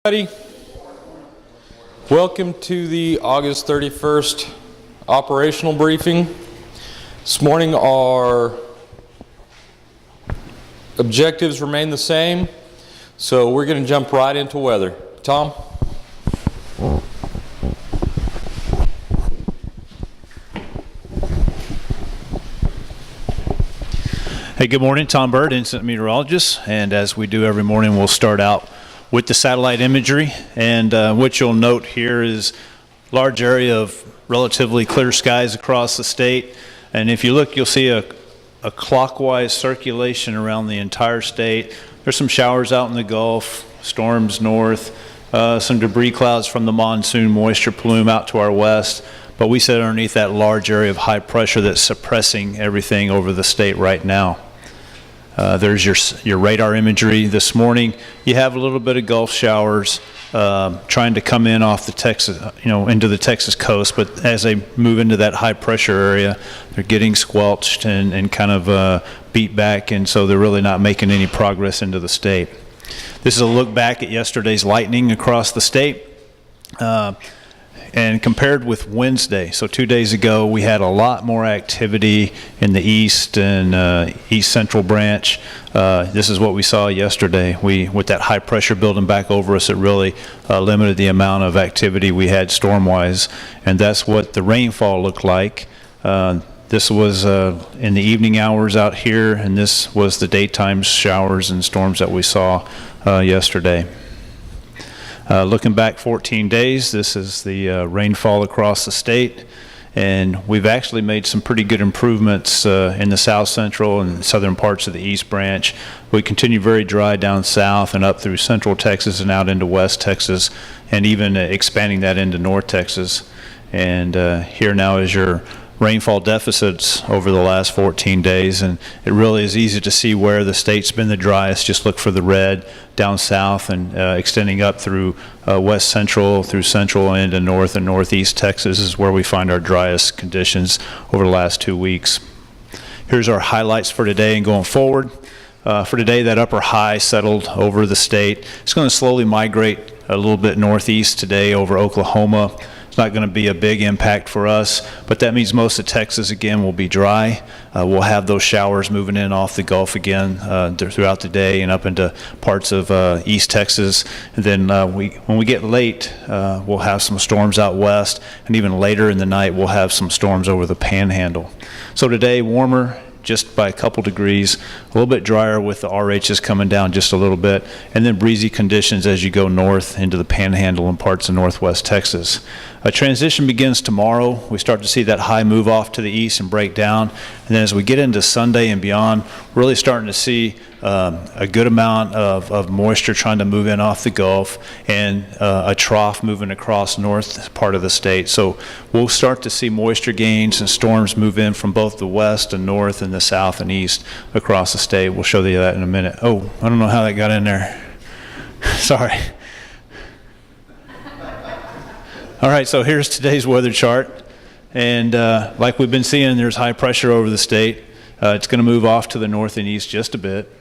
Everybody, welcome to the August 31st operational briefing. This morning our objectives remain the same, so we're going to jump right into weather. Tom? Hey, good morning. Tom Bird, incident meteorologist, and as we do every morning, we'll start out with the satellite imagery. And what you'll note here is large area of relatively clear skies across the state. And if you look, you'll see a clockwise circulation around the entire state. There's some showers out in the Gulf, storms north, some debris clouds from the monsoon moisture plume out to our west. But we sit underneath that large area of high pressure that's suppressing everything over the state right now. There's your radar imagery this morning. You have a little bit of Gulf showers trying to come in off the Texas, into the Texas coast. But as they move into that high pressure area, they're getting squelched and kind of beat back, and so they're really not making any progress into the state. This is a look back at yesterday's lightning across the state. And compared with Wednesday, so 2 days ago, we had a lot more activity in the east and east central branch. This is what we saw yesterday. With that high pressure building back over us, it really limited the amount of activity we had storm-wise, and that's what the rainfall looked like. This was in the evening hours out here, and this was the daytime showers and storms that we saw yesterday. Looking back 14 days, this is the rainfall across the state, and we've actually made some pretty good improvements in the south central and southern parts of the east branch. We continue very dry down south and up through central Texas and out into west Texas, and even expanding that into north Texas. And here now is your rainfall deficits over the last 14 days, and it really is easy to see where the state's been the driest. Just look for the red down south and extending up through west central, through central and into north and northeast Texas is where we find our driest conditions over the last 2 weeks. Here's our highlights for today and going forward. For today, that upper high settled over the state. It's going to slowly migrate a little bit northeast today over Oklahoma. Not going to be a big impact for us, but that means most of Texas again will be dry. We'll have those showers moving in off the Gulf again throughout the day and up into parts of East Texas. And then when we get late, we'll have some storms out west, and even later in the night we'll have some storms over the Panhandle. So today warmer, just by a couple degrees, a little bit drier with the RHs coming down just a little bit, and then breezy conditions as you go north into the Panhandle and parts of northwest Texas. A transition begins tomorrow. We start to see that high move off to the east and break down, and then as we get into Sunday and beyond, we're really starting to see a good amount of moisture trying to move in off the Gulf, and a trough moving across north part of the state. So we'll start to see moisture gains and storms move in from both the west and north and the south and east across the state. We'll show you that in a minute. Oh, I don't know how that got in there. Sorry. All right, so here's today's weather chart. And like we've been seeing, there's high pressure over the state. It's going to move off to the north and east just a bit.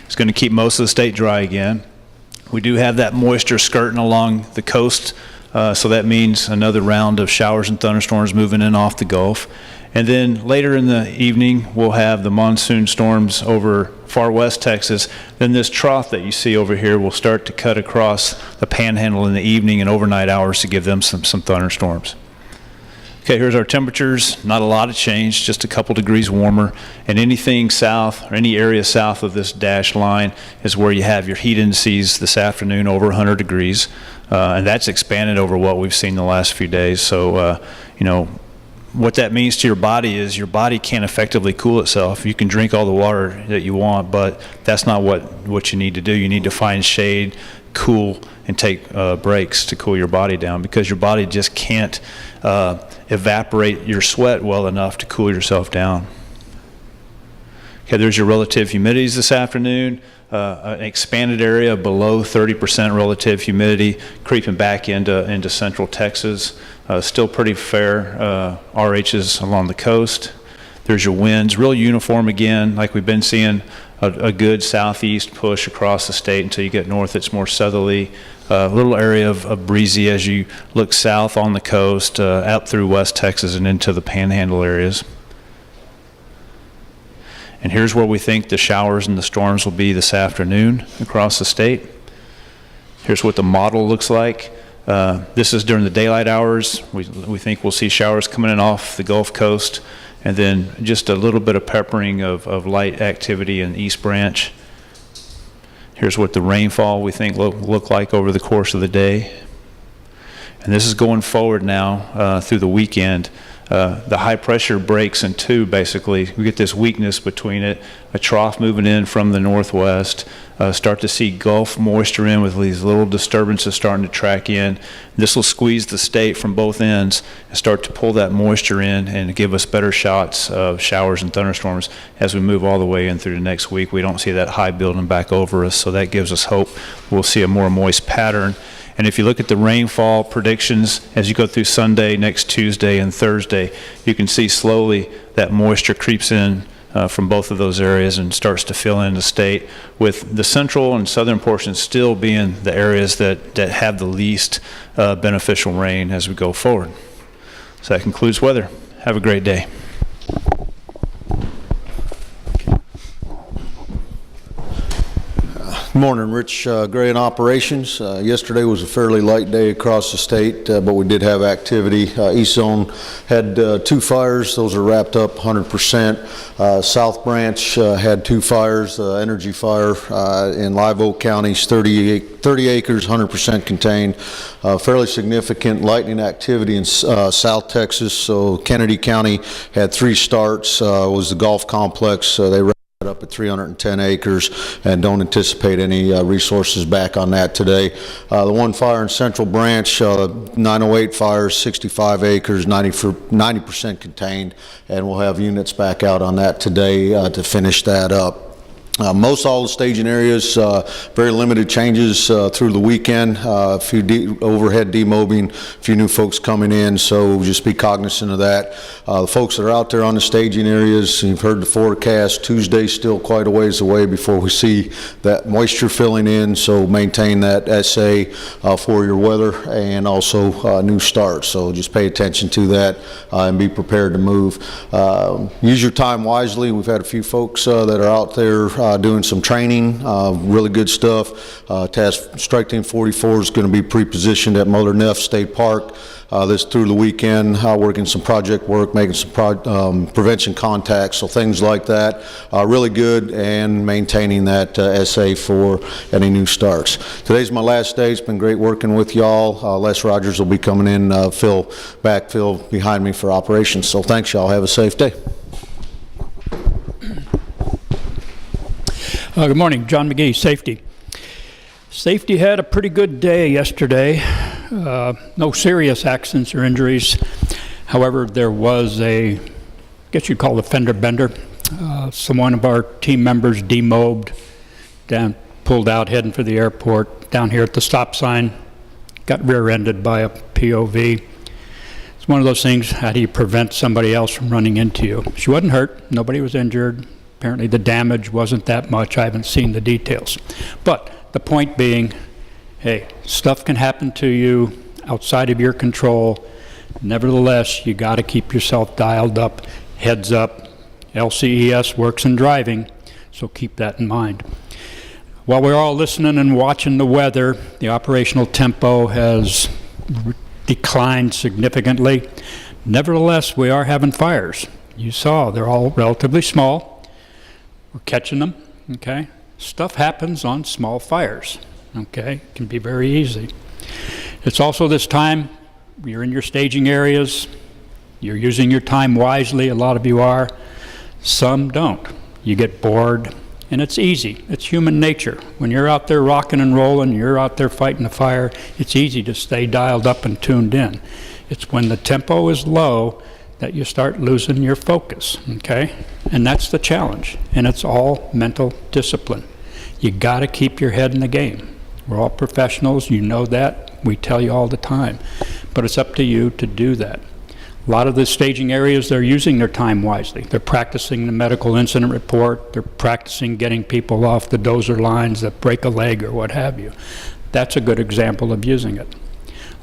It's going to keep most of the state dry again. We do have that moisture skirting along the coast, so that means another round of showers and thunderstorms moving in off the Gulf. And then later in the evening, we'll have the monsoon storms over far west Texas. Then this trough that you see over here will start to cut across the Panhandle in the evening and overnight hours to give them some thunderstorms. Okay, here's our temperatures. Not a lot of change, just a couple degrees warmer. And anything south, or any area south of this dashed line, is where you have your heat indices this afternoon over 100 degrees. And that's expanded over what we've seen the last few days. So, what that means to your body is your body can't effectively cool itself. You can drink all the water that you want, but that's not what you need to do. You need to find shade, cool, and take breaks to cool your body down, because your body just can't evaporate your sweat well enough to cool yourself down. Okay, there's your relative humidities this afternoon. An expanded area below 30% relative humidity creeping back into central Texas. Still pretty fair RHs along the coast. There's your winds, real uniform again, like we've been seeing a good southeast push across the state until you get north. It's more southerly. a little area of breezy as you look south on the coast, out through West Texas and into the Panhandle areas. And here's where we think the showers and the storms will be this afternoon across the state. Here's what the model looks like. This is during the daylight hours. We think we'll see showers coming in off the Gulf Coast, and then just a little bit of peppering of light activity in East Branch. Here's what the rainfall we think look like over the course of the day. And this is going forward now through the weekend. The high pressure breaks in two, basically. We get this weakness between it, a trough moving in from the northwest, start to see Gulf moisture in with these little disturbances starting to track in. This will squeeze the state from both ends and start to pull that moisture in and give us better shots of showers and thunderstorms as we move all the way in through the next week. We don't see that high building back over us, so that gives us hope. We'll see a more moist pattern. And if you look at the rainfall predictions as you go through Sunday, next Tuesday, and Thursday, you can see slowly that moisture creeps in from both of those areas and starts to fill in the state, with the central and southern portions still being the areas that have the least beneficial rain as we go forward. So that concludes weather. Have a great day. Good morning, Rich Gray in operations. Yesterday was a fairly light day across the state, but we did have activity. East Zone had 2 fires. Those are wrapped up 100%. South Branch had 2 fires. Energy fire in Live Oak County's 30 acres, 100% contained. Fairly significant lightning activity in South Texas. So Kennedy County had 3 starts. Was the golf complex. They up at 310 acres and don't anticipate any resources back on that today. The 1 fire in Central Branch, 908 fires, 65 acres, 90% contained, and we'll have units back out on that today to finish that up. Most all the staging areas, very limited changes through the weekend, a few overhead demobbing, a few new folks coming in, so just be cognizant of that. The folks that are out there on the staging areas, you've heard the forecast, Tuesday's still quite a ways away before we see that moisture filling in, so maintain that SA for your weather and also new starts, so just pay attention to that and be prepared to move. Use your time wisely. We've had a few folks that are out there doing some training, really good stuff. Task Strike Team 44 is going to be pre-positioned at Mother Neff State Park this through the weekend, working some project work, making some prevention contacts, so things like that. Really good, and maintaining that SA for any new starts. Today's my last day. It's been great working with y'all. Les Rogers will be coming in, backfill behind me for operations. So thanks, y'all. Have a safe day. Good morning, John McGee, Safety. Safety had a pretty good day yesterday. No serious accidents or injuries. However, there was I guess you'd call it a fender bender. One of our team members demobbed, pulled out heading for the airport, down here at the stop sign, got rear-ended by a POV. It's one of those things, how do you prevent somebody else from running into you? She wasn't hurt, nobody was injured. Apparently the damage wasn't that much. I haven't seen the details. But the point being, hey, stuff can happen to you outside of your control. Nevertheless, you got to keep yourself dialed up, heads up. LCES works in driving, so keep that in mind. While we're all listening and watching the weather, the operational tempo has declined significantly. Nevertheless, we are having fires. You saw, they're all relatively small. We're catching them, okay? Stuff happens on small fires, okay? It can be very easy. It's also this time, you're in your staging areas, you're using your time wisely, a lot of you are. Some don't. You get bored, and it's easy. It's human nature. When you're out there rocking and rolling, you're out there fighting a fire, it's easy to stay dialed up and tuned in. It's when the tempo is low that you start losing your focus, okay? And that's the challenge, and it's all mental discipline. You gotta keep your head in the game. We're all professionals, you know that, we tell you all the time, but it's up to you to do that. A lot of the staging areas, they're using their time wisely. They're practicing the medical incident report, they're practicing getting people off the dozer lines that break a leg or what have you. That's a good example of using it.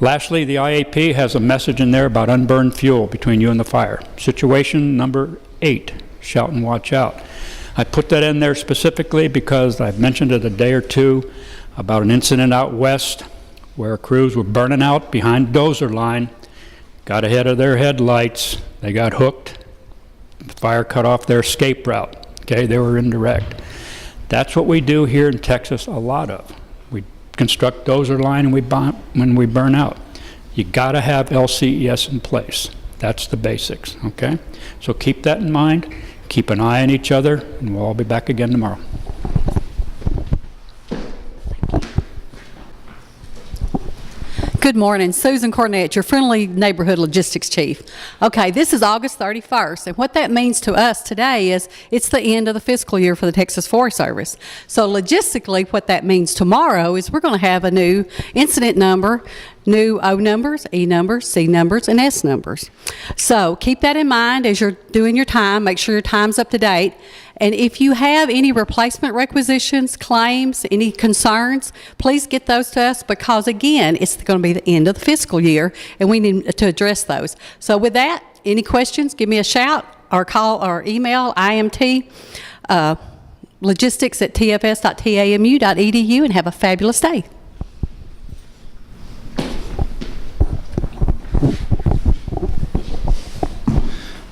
Lastly, the IAP has a message in there about unburned fuel between you and the fire. Situation number 8, shout and watch out. I put that in there specifically because I've mentioned it a day or two about an incident out west where crews were burning out behind a dozer line, got ahead of their headlights, they got hooked, the fire cut off their escape route. Okay, they were indirect. That's what we do here in Texas a lot of. We construct dozer line and when we burn out. You got to have LCES in place. That's the basics, okay? So keep that in mind, keep an eye on each other, and we'll all be back again tomorrow. Good morning. Susan Cornett, your friendly neighborhood logistics chief. Okay, this is August 31st, and what that means to us today is it's the end of the fiscal year for the Texas Forest Service. So logistically, what that means tomorrow is we're going to have a new incident number, new O numbers, E numbers, C numbers, and S numbers. So keep that in mind as you're doing your time. Make sure your time's up to date. And if you have any replacement requisitions, claims, any concerns, please get those to us because, again, it's going to be the end of the fiscal year and we need to address those. So with that, any questions, give me a shout or call or email IMT logistics@tfs.tamu.edu and have a fabulous day.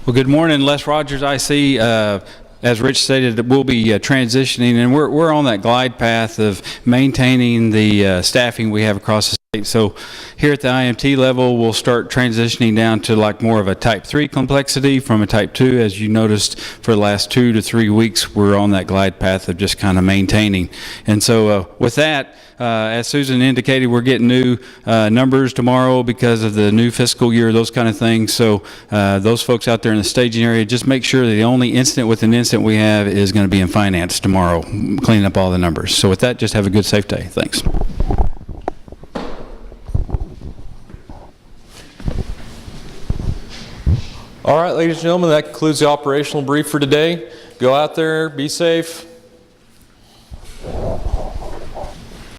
Well, good morning, Les Rogers, IC. As Rich stated, we'll be transitioning, and we're on that glide path of maintaining the staffing we have across the state. So here at the IMT level, we'll start transitioning down to like more of a type 3 complexity from a type 2. As you noticed, for the last 2 to 3 weeks, we're on that glide path of just kind of maintaining. And so with that, as Susan indicated, we're getting new numbers tomorrow because of the new fiscal year, those kind of things. So those folks out there in the staging area, just make sure that the only incident with an incident we have is going to be in finance tomorrow, cleaning up all the numbers. So with that, just have a good, safe day. Thanks. All right, ladies and gentlemen, that concludes the operational brief for today. Go out there, be safe,